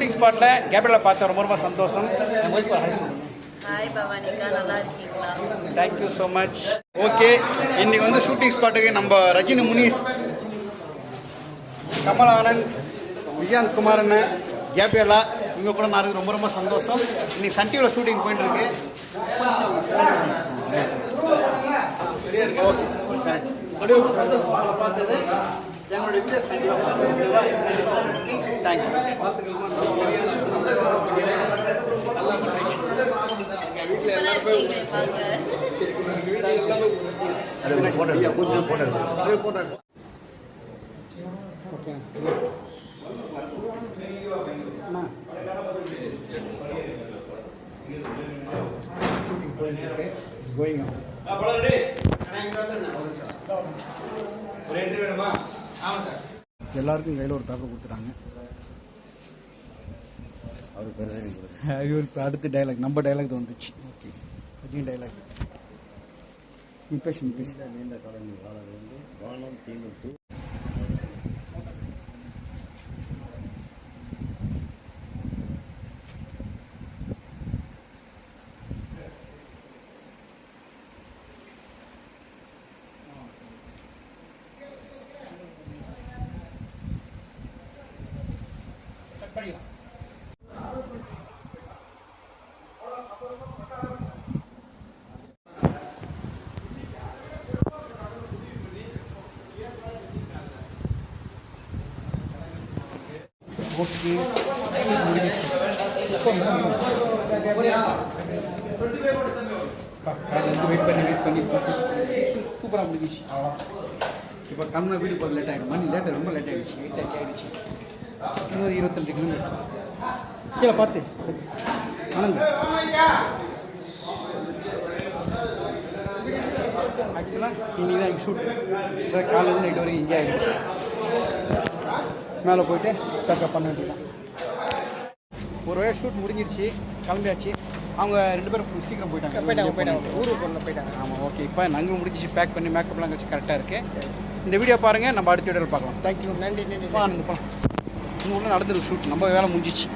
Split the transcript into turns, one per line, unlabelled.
Shooting ஸ்பாட்டில் கேப்ரியலை பார்த்த ரொம்ப சந்தோஷம்.
ஹாய் பவானிகா, நல்லா இருக்கீங்களா?
Thank you so much. ஓகே, இன்றைக்கி வந்து ஷூட்டிங் ஸ்பாட்டுக்கு நம்ம ரஜினி முனிஸ், கமல் ஆனந்த், விஜயந்த் குமார் அண்ணன், கேப்ரியலா இவங்க கூட நான் ரொம்ப சந்தோஷம். இன்னைக்கு சன் டிவியில் ஷூட்டிங் போயிட்டு இருக்கு. ஓகே, சந்தோஷம் பார்த்தது என்னுடைய வீடியோ சன் டிவியில். தேங்க்யூ.
எல்லாருக்கும் கையில் ஒரு பேப்பர் கொடுத்துட்டாங்க. இவருக்கு அடுத்த டைலாக் நம்ம டைலாக் வந்துச்சு. Okay, Rajini dialogue. நீ பேசு. நீண்ட காலம் வாழ வேண்டும், வானம் தீண்டு.
ஓகே, வெயிட் பண்ணி சூப்பராக முடிஞ்சிச்சு. இப்போ கண்ணை வீடு போகிறது லேட் ஆகிடும். மணி ரொம்ப லேட் ஆகிடுச்சு. 8:30 ஆகிடுச்சு. இன்னொரு 22 கிலோமீட்டர் கீழே பார்த்து ஆனந்த். ஆக்சுவலாக இன்றைக்கி தான் எங்கள் ஷூட். காலையில் நைட் வரைக்கும் இங்கே ஆகிடுச்சு. மேலே போய்ட்டு பேக்கப் பண்ண வேண்டியதான். ஒரு வேளை ஷூட் முடிஞ்சிடுச்சு, கிளம்பியாச்சு. அவங்க 2 பேரும் சீக்கிரம் போயிட்டாங்க. ஊருக்கு போயிட்டாங்க. ஆமாம், ஓகே. இப்போ நாங்கள் முடிஞ்சிச்சு, பேக் பண்ணி மேக்கப்லாம் வச்சு கரெக்டாக இருக்குது. இந்த வீடியோ பாருங்கள், நம்ம அடுத்த வீடியோவில் பார்க்கலாம். தேங்க்யூ. நன்றி. போகலாம். இன்னும் நடந்துருக்கு ஷூட், நம்ம வேலை முடிஞ்சிச்சு.